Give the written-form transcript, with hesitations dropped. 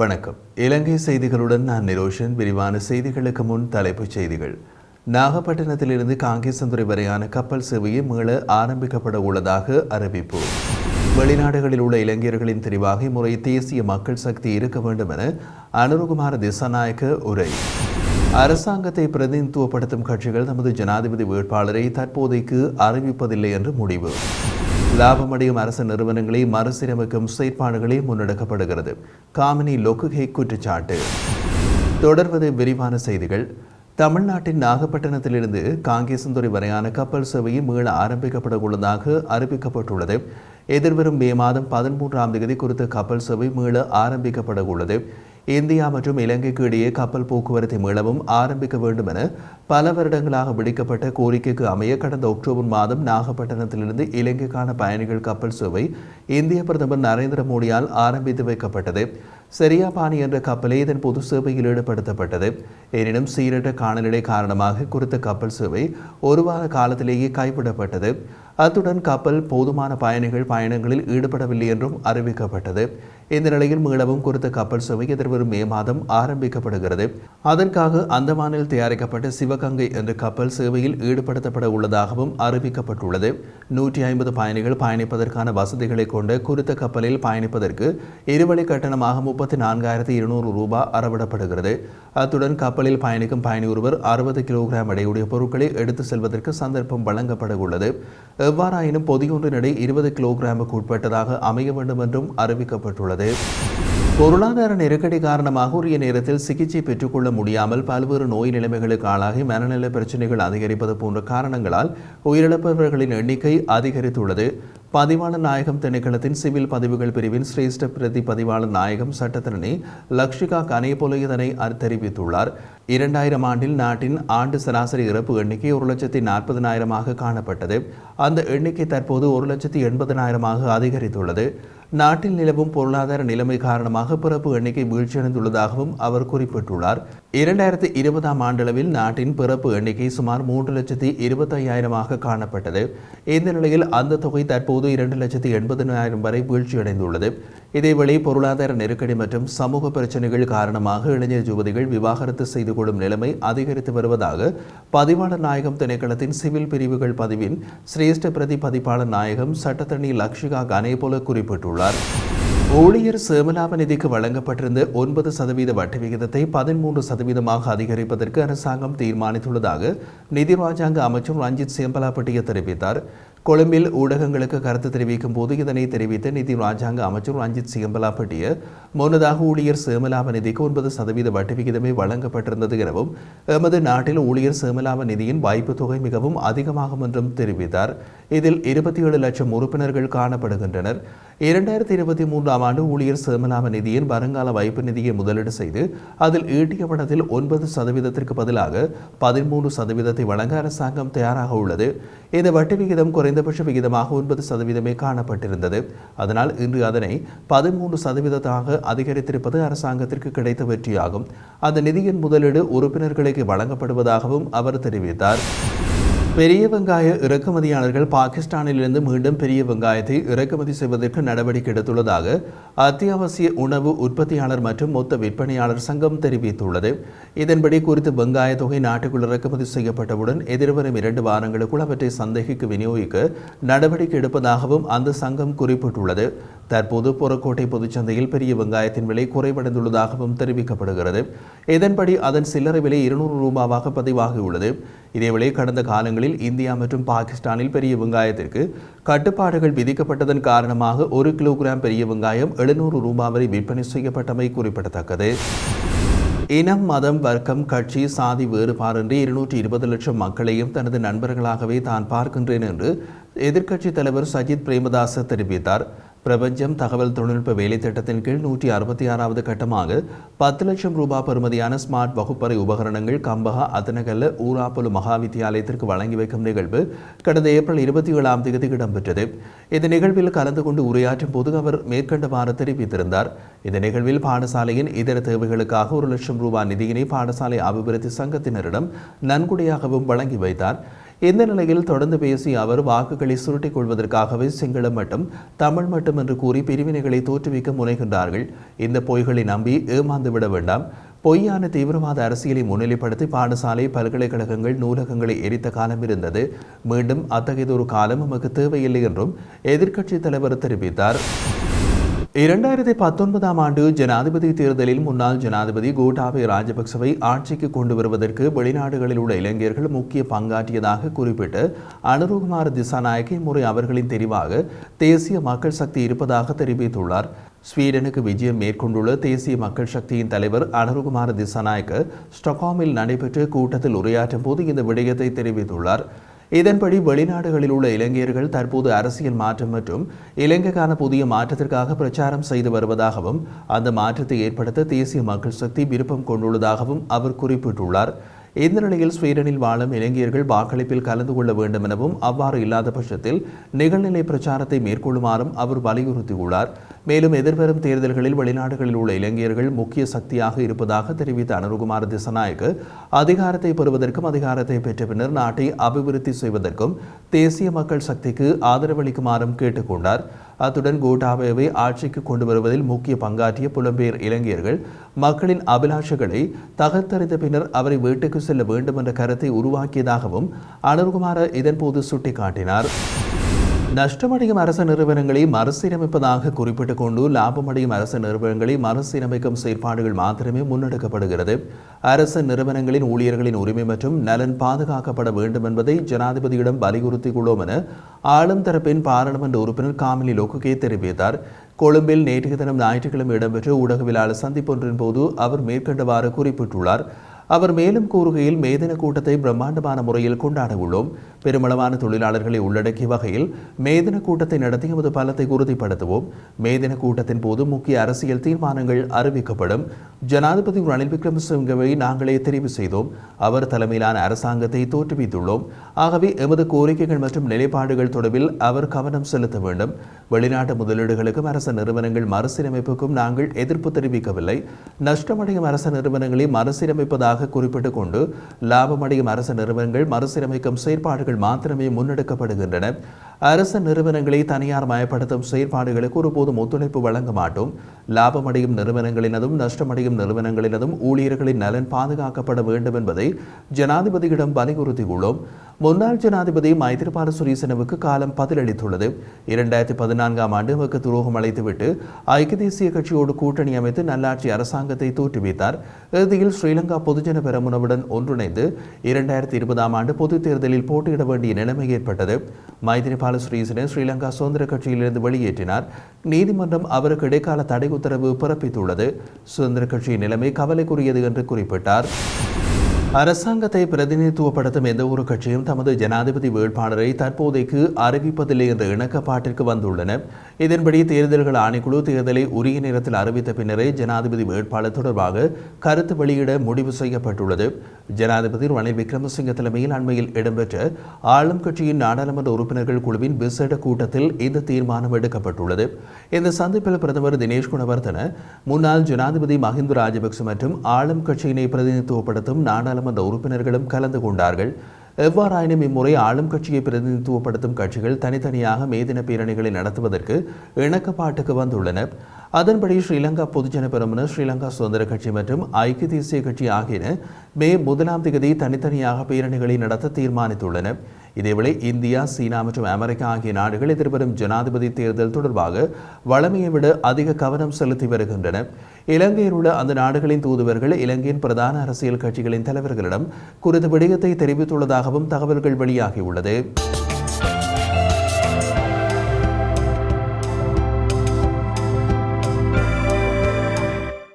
வணக்கம். இலங்கை செய்திகளுடன் நான் நிரோஷன். விரிவான செய்திகளுக்கு முன் தலைப்புச் செய்திகள். நாகப்பட்டினத்திலிருந்து காங்கேசந்துறை வரையான கப்பல் சேவையை மீள ஆரம்பிக்கப்பட உள்ளதாக அறிவிப்பு. வெளிநாடுகளில் உள்ள இளைஞர்களின் தெரிவாக முறை தேசிய மக்கள் சக்தி இருக்க வேண்டும் என அனுருகுமார திசாநாயக்க உரை. அரசாங்கத்தை பிரதிநிதித்துவப்படுத்தும் கட்சிகள் தமது ஜனாதிபதி வேட்பாளரை தற்போதைக்கு அறிவிப்பதில்லை என்று முடிவு. லாபமடையும் அரசு நிறுவனங்களை மறுசீரமைக்கும் செயற்பாடுகளே முன்னெடுக்கப்படுகிறது. காமினி லொக்குகை குற்றச்சாட்டு. தொடர்வது விரிவான செய்திகள். தமிழ்நாட்டின் நாகப்பட்டினத்திலிருந்து காங்கேசந்துறை வரையான கப்பல் சேவையை மீள ஆரம்பிக்கப்பட உள்ளதாக அறிவிக்கப்பட்டுள்ளது. எதிர்வரும் மே மாதம் 13ஆம் தேதி குறித்த கப்பல் சேவை மீள ஆரம்பிக்கப்பட உள்ளது. இந்தியா மற்றும் இலங்கைக்கு இடையே கப்பல் போக்குவரத்தை மீளவும் ஆரம்பிக்க வேண்டும் என பல வருடங்களாக விடுக்கப்பட்ட கோரிக்கைக்கு அமைய கடந்த அக்டோபர் மாதம் நாகப்பட்டினத்திலிருந்து இலங்கைக்கான பயணிகள் கப்பல் சேவை இந்திய பிரதமர் நரேந்திர மோடியால் ஆரம்பித்து வைக்கப்பட்டது. சரியாபாணி என்ற கப்பலே இதன் பொது சேவையில் ஈடுபடுத்தப்பட்டது. எனினும் சீரற்ற காலநிலை காரணமாக குறித்த கப்பல் சேவை ஒரு வார காலத்திலேயே கைவிடப்பட்டது. அத்துடன் கப்பல் போதுமான பயணங்களில் ஈடுபடவில்லை என்றும் அறிவிக்கப்பட்டது. இந்த நிலையில் மீளவும் குறித்த கப்பல் சேவை எதிர்வரும் மே மாதம் ஆரம்பிக்கப்படுகிறது. அதற்காக அந்தமானில் தயாரிக்கப்பட்ட சிவகங்கை என்ற கப்பல் சேவையில் ஈடுபடுத்தப்பட உள்ளதாகவும் அறிவிக்கப்பட்டுள்ளது. 150 பயணிகள் பயணிப்பதற்கான வசதிகளை கொண்ட குறித்த கப்பலில் பயணிப்பதற்கு இருவழி கட்டணமாக 34,200 ரூபாய் அறவிடப்படுகிறது. அத்துடன் கப்பலில் பயணிக்கும் பயணி ஒருவர் 60 கிலோகிராம் எடையுடைய பொருட்களை எடுத்து செல்வதற்கு சந்தர்ப்பம் வழங்கப்பட உள்ளது. எவ்வாறாயினும் பொதியொன்றின் எடை 20 கிலோகிராமுக்கு உட்பட்டதாக அமைய வேண்டும் என்றும் அறிவிக்கப்பட்டுள்ளது. பொருளாதார நெருக்கடி காரணமாக உரிய நேரத்தில் சிகிச்சை பெற்றுக்கொள்ள முடியாமல் பல்வேறு நோய் நிலைமைகளுக்கு ஆளாகி மனநல பிரச்சினைகள் அதிகரிப்பது போன்ற காரணங்களால் உயிரிழப்பவர்களின் எண்ணிக்கை அதிகரித்துள்ளது. பதிவாளர் நாயகம் திணைக்களத்தின் சிவில் பதிவுகள் பிரிவின் சிரேஷ்ட பிரதி பதிவாளர் நாயகம் சட்டத்தரணி லக்ஷிகா கனேபொல இதனை தெரிவித்துள்ளார். 2000 ஆண்டில் நாட்டின் ஆண்டு சராசரி இறப்பு எண்ணிக்கை 1,40,000 காணப்பட்டது. அந்த எண்ணிக்கை தற்போது 1,80,000 அதிகரித்துள்ளது. நாட்டில் நிலவும் பொருளாதார நிலைமை காரணமாக பிறப்பு எண்ணிக்கை வீழ்ச்சியடைந்துள்ளதாகவும் அவர் குறிப்பிட்டுள்ளார். 2020ஆம் ஆண்டளவில் நாட்டின் பிறப்பு எண்ணிக்கை சுமார் 3,25,000 காணப்பட்டது. இந்த நிலையில் அந்த தொகை தற்போது 2,80,000 வரை வீழ்ச்சியடைந்துள்ளது. இதேவேளை பொருளாதார நெருக்கடி மற்றும் சமூக பிரச்சினைகள் காரணமாக இளைஞர் யுவதிகள் விவாகரத்து செய்து கொள்ளும் நிலைமை அதிகரித்து வருவதாக பதிவாளர் நாயகம் திணைக்களத்தின் சிவில் பிரிவுகள் பதிவின் சிரேஷ்ட பிரதி பதிப்பாளர் நாயகம் சட்டத்தரணி லக்ஷிகா கனேபொல குறிப்பிட்டுள்ளார். ஊழியர் சேமலாப நிதிக்கு வழங்கப்பட்டிருந்த 9% வட்டி விகிதத்தை 13% அதிகரிப்பதற்கு அரசாங்கம் தீர்மானித்துள்ளதாக நிதி ராஜாங்க அமைச்சர் ரஞ்சித் சேம்பலாப்பட்டிய தெரிவித்தார். கொழும்பில் ஊடகங்களுக்கு கருத்து தெரிவிக்கும் போது இதனை தெரிவித்த நிதி ராஜாங்க அமைச்சர் ரஞ்சித் சேம்பலாப்பட்டிய முன்னதாக ஊழியர் சேமலாப நிதிக்கு 9% வட்டி விகிதமே வழங்கப்பட்டிருந்தது எனவும் எமது நாட்டில் ஊழியர் சேமலாப நிதியின் வாய்ப்பு தொகை மிகவும் அதிகமாகும் என்றும் தெரிவித்தார். இதில் 27 லட்சம் உறுப்பினர்கள் காணப்படுகின்றனர். 2023ஆம் ஆண்டு ஊழியர் சேமலாப நிதியின் வருங்கால வைப்பு நிதியை முதலீடு செய்து அதில் ஈட்டிய பணத்தில் 9%க்கு பதிலாக 13% வழங்க அரசாங்கம் தயாராக உள்ளது. இந்த வட்டி விகிதம் குறைந்தபட்ச விகிதமாக 9% காணப்பட்டிருந்தது. அதனால் இன்று அதனை 13% அதிகரித்திருப்பது அரசாங்கத்திற்கு கிடைத்த வெற்றியாகும். அந்த நிதியின் முதலீடு உறுப்பினர்களுக்கு வழங்கப்படுவதாகவும் அவர் தெரிவித்தார். பெரிய வெங்காய இறக்குமதியாளர்கள் பாகிஸ்தானிலிருந்து மீண்டும் பெரிய வெங்காயத்தை இறக்குமதி செய்வதற்கு நடவடிக்கை எடுத்துள்ளதாக அத்தியாவசிய உணவு உற்பத்தியாளர் மற்றும் மொத்த விற்பனையாளர் சங்கம் தெரிவித்துள்ளது. இதன்படி குறித்த வெங்காய தொகை நாட்டுக்குள் இறக்குமதி செய்யப்பட்டவுடன் எதிர்வரும் 2 வாரங்களுக்குள் அவற்றை சந்தைக்கு விநியோகிக்க நடவடிக்கை எடுப்பதாகவும் அந்த சங்கம் குறிப்பிட்டுள்ளது. தற்போது புறக்கோட்டை பொதுச்சந்தையில் பெரிய வெங்காயத்தின் விலை குறைவடைந்துள்ளதாகவும் தெரிவிக்கப்படுகிறது. இதன்படி அதன் சில்லறை விலை 200 ரூபாவாக பதிவாகியுள்ளது. இதேவேளை கடந்த காலங்களில் இந்தியா மற்றும் பாகிஸ்தானில் பெரிய வெங்காயத்திற்கு கட்டுப்பாடுகள் விதிக்கப்பட்டதன் காரணமாக 1 கிலோகிராம் பெரிய வெங்காயம் 700 ரூபாய் வரை விற்பனை செய்யப்பட்டமை குறிப்பிடத்தக்கது. இனம், மதம், வர்க்கம், கட்சி, சாதி வேறுபாடின்றி 220 லட்சம் மக்களையும் தனது நண்பர்களாகவே தான் பார்க்கின்றேன் என்று எதிர்க்கட்சித் தலைவர் சஜித் பிரேமதாச தெரிவித்தார். பிரபஞ்சம் தகவல் தொழில்நுட்ப வேலை திட்டத்தின் கீழ் 166வது கட்டமாக 10 லட்சம் ரூபாய் பெறுமதியான ஸ்மார்ட் வகுப்பறை உபகரணங்கள் கம்பஹா அத்தனகல்ல ஊராப்பொலு மகாவித்தியாலயத்திற்கு வழங்கி வைக்கும் நிகழ்வு கடந்த ஏப்ரல் 27ஆம் தேதி இடம்பெற்றது. இந்த நிகழ்வில் கலந்து கொண்டு உரையாற்றும் போது அவர் மேற்கண்டவாறு தெரிவித்திருந்தார். இந்த நிகழ்வில் பாடசாலையின் இதர தேவைகளுக்காக 1 லட்சம் ரூபாய் நிதியினை பாடசாலை அபிவிருத்தி சங்கத்தினரிடம் நன்கொடையாகவும் வழங்கி வைத்தார். இந்த நிலையில் தொடர்ந்து பேசிய அவர் வாக்குகளை சுருட்டிக் கொள்வதற்காகவே சிங்களம் மட்டும் தமிழ் மட்டும் என்று கூறி பிரிவினைகளை தோற்றுவிக்க முனைகின்றார்கள். இந்த பொய்களை நம்பி ஏமாந்து விட வேண்டாம். பொய்யான தீவிரவாத அரசியலை முன்னிலைப்படுத்தி பாடசாலை, பல்கலைக்கழகங்கள், நூலகங்களை எரித்த காலம் இருந்தது. மீண்டும் அத்தகையதொரு காலம் நமக்கு தேவையில்லை என்றும் எதிர்க்கட்சித் தலைவர் தெரிவித்தார். 2019 ஆண்டு ஜனாதிபதி தேர்தலில் முன்னாள் ஜனாதிபதி கோட்டாபய ராஜபக்சவை ஆட்சிக்கு கொண்டு வருவதற்கு வெளிநாடுகளில் உள்ள இளைஞர்கள் முக்கிய பங்காற்றியதாக குறிப்பிட்டு அனுருகுமார திசாநாயக்க இம்முறை அவர்களின் தெரிவாக தேசிய மக்கள் சக்தி இருப்பதாக தெரிவித்துள்ளார். ஸ்வீடனுக்கு விஜயம் மேற்கொண்டுள்ள தேசிய மக்கள் சக்தியின் தலைவர் அனுருகுமார திசாநாயக்க ஸ்டாக்ஹோமில் நடைபெற்ற கூட்டத்தில் உரையாற்றும் போது இந்த விடயத்தை தெரிவித்துள்ளார். இதன்படி வெளிநாடுகளில் உள்ள இளைஞர்கள் தற்போது அரசியல் மாற்றம் மற்றும் இலங்கைக்கான புதிய மாற்றத்திற்காக பிரச்சாரம் செய்து வருவதாகவும் அந்த மாற்றத்தை ஏற்படுத்த தேசிய மக்கள் சக்தி விருப்பம் கொண்டுள்ளதாகவும் அவர் குறிப்பிட்டுள்ளார். இந்த நிலையில் ஸ்வீடனில் வாழும் இளைஞர்கள் வாக்களிப்பில் கலந்து கொள்ள வேண்டும் எனவும் அவ்வாறு இல்லாத பட்சத்தில் நிகழ்நிலை பிரச்சாரத்தை மேற்கொள்ளுமாறும் அவர் வலியுறுத்தியுள்ளார். மேலும் எதிர்வரும் தேர்தல்களில் வெளிநாடுகளில் உள்ள இளைஞர்கள் முக்கிய சக்தியாக இருப்பதாக தெரிவித்த அனுருகுமார திசாநாயக்க அதிகாரத்தை பெறுவதற்கும் அதிகாரத்தை பெற்ற பின்னர் நாட்டை அபிவிருத்தி செய்வதற்கும் தேசிய மக்கள் சக்திக்கு ஆதரவளிக்குமாறும் கேட்டுக்கொண்டார். அத்துடன் கோட்டாபயவை ஆட்சிக்கு கொண்டு வருவதில் முக்கிய பங்காற்றிய புலம்பெயர் இளைஞர்கள் மக்களின் அபிலாஷைகளை தகர்த்தறிந்த பின்னர் அவரை வீட்டுக்கு செல்ல வேண்டும் என்ற கருத்தை உருவாக்கியதாகவும் அனுருகுமார இதன்போது சுட்டிக்காட்டினார். நஷ்டமடையும் அரசு நிறுவனங்களை மறுசீரமைப்பதாக குறிப்பிட்டுக் கொண்டு லாபமடையும் அரசு நிறுவனங்களை மறுசீரமைக்கும் செயற்பாடுகள் மாத்திரமே முன்னெடுக்கப்படுகிறது. அரசு நிறுவனங்களின் ஊழியர்களின் உரிமை மற்றும் நலன் பாதுகாக்கப்பட வேண்டும் என்பதை ஜனாதிபதியிடம் வலியுறுத்தியுள்ளோம் என ஆளும் தரப்பின் பாராளுமன்ற உறுப்பினர் காமிலி லோகுகே தெரிவித்தார். கொழும்பில் நேற்றைய தினம் ஞாயிற்றுக்கிழமை இடம்பெற்ற ஊடகவியலாளர் சந்திப்பொன்றின் போது அவர் மேற்கண்டவாறு குறிப்பிட்டுள்ளார். அவர் மேலும் கூறுகையில் மேதின கூட்டத்தை பிரம்மாண்டமான முறையில் கொண்டாட உள்ளோம். பெருமளவான தொழிலாளர்களை உள்ளடக்கிய வகையில் மேதின கூட்டத்தை நடத்தி எமது பலத்தை உறுதிப்படுத்துவோம். மேதின கூட்டத்தின் போது முக்கிய அரசியல் தீர்மானங்கள் அறிவிக்கப்படும். ஜனாதிபதி ரணில் விக்ரமசிங்கவை நாங்களே தெரிவு செய்தோம். அவர் தலைமையிலான அரசாங்கத்தை தோற்றுவித்துள்ளோம். ஆகவே எமது கோரிக்கைகள் மற்றும் நிலைப்பாடுகள் தொடர்பில் அவர் கவனம் செலுத்த வேண்டும். வெளிநாட்டு முதலீடுகளுக்கும் அரசு நிறுவனங்கள் மறுசீரமைப்புக்கும் நாங்கள் எதிர்ப்பு தெரிவிக்கவில்லை. நஷ்டமடையும் அரசு நிறுவனங்களை மறுசீரமைப்பதாக குறிப்பிட்டுக் கொண்டு லாபமடையும் அரசு நிறுவனங்கள் மறுசீரமைக்கும் செயற்பாடுகள் மாத்திரமே முன்னெடுக்கப்படுகின்றன. அரசு நிறுவனங்களை தனியார் மயப்படுத்தும் செயற்பாடுகளுக்கு ஒருபோதும் ஒத்துழைப்பு வழங்க மாட்டோம். லாபமடையும் நிறுவனங்களினதும் நஷ்டமடையும் நிறுவனங்களினதும் ஊழியர்களின் நலன் பாதுகாக்கப்பட வேண்டும் என்பதை ஜனாதிபதியிடம் வலியுறுத்தியுள்ளோம். முன்னாள் ஜனாதிபதி மைத்திரிபால சிறிசேனவுக்கு காலம் பதிலளித்துள்ளது. 2014 ஆண்டு நமக்கு துரோகம் அழைத்துவிட்டு ஐக்கிய தேசிய கட்சியோடு கூட்டணி அமைத்து நல்லாட்சி அரசாங்கத்தை தோற்றுவித்தார். இறுதியில் ஸ்ரீலங்கா பொதுஜன பெரமுனவுடன் ஒன்றிணைந்து 2020 ஆண்டு பொதுத் தேர்தலில் போட்டியிட வேண்டிய நிலைமை ஏற்பட்டது. மைத்திரிபால சிறிசேன ஸ்ரீலங்கா சுதந்திர கட்சியிலிருந்து வெளியேற்றினார். நீதிமன்றம் அவருக்கு இடைக்கால தடை உத்தரவு பிறப்பித்துள்ளது. சுதந்திர கட்சியின் நிலைமை கவலைக்குரியது என்று குறிப்பிட்டார். அரசாங்கத்தை பிரதிநிதித்துவப்படுத்தும் எந்த ஒரு கட்சியும் தமது ஜனாதிபதி வேட்பாளரை தற்போதைக்கு அறிவிப்பதில்லை என்ற இணக்கப்பாட்டிற்கு வந்துள்ளன. இதன்படி தேர்தல்கள் ஆணைக்குழு தேர்தலை உரிய நேரத்தில் அறிவித்த பின்னரே ஜனாதிபதி வேட்பாளர் தொடர்பாக கருத்து வெளியிட முடிவு செய்யப்பட்டுள்ளது. ஜனாதிபதி ரணில் விக்ரமசிங்க தலைமையில் அண்மையில் இடம்பெற்ற ஆளும் கட்சியின் நாடாளுமன்ற உறுப்பினர்கள் குழுவின் விசேட கூட்டத்தில் இந்த தீர்மானம் எடுக்கப்பட்டுள்ளது. இந்த சந்திப்பில் பிரதமர் தினேஷ் குணவர்தன, முன்னாள் ஜனாதிபதி மஹிந்த ராஜபக்ச மற்றும் ஆளும் கட்சியினை பிரதிநிதித்துவப்படுத்தும் நாடாளுமன்ற உறுப்பினர்களும் கலந்து கொண்டார்கள். எவ்வாறாயினும் இம்முறை ஆளும் கட்சியை பிரதிநிதித்துவப்படுத்தும் கட்சிகள் தனித்தனியாக மேதின பேரணிகளை நடத்துவதற்கு இணக்கப்பாட்டுக்கு வந்துள்ளன. அதன்படி ஸ்ரீலங்கா பொதுஜன பெரமுன, ஸ்ரீலங்கா சுதந்திர கட்சி மற்றும் ஐக்கிய தேசிய கட்சி ஆகியன மே 1ஆம் தேதி தனித்தனியாக பேரணிகளை நடத்த தீர்மானித்துள்ளன. இதேவேளை இந்தியா, சீனா மற்றும் அமெரிக்கா ஆகிய நாடுகள் எதிர்வரும் ஜனாதிபதி தேர்தல் தொடர்பாக வழமையை விட அதிக கவனம் செலுத்தி வருகின்றன. இலங்கையில் உள்ள அந்த நாடுகளின் தூதுவர்கள் இலங்கையின் பிரதான அரசியல் கட்சிகளின் தலைவர்களிடம் குறித்த விடயத்தை தெரிவித்துள்ளதாகவும் தகவல்கள் வெளியாகியுள்ளது.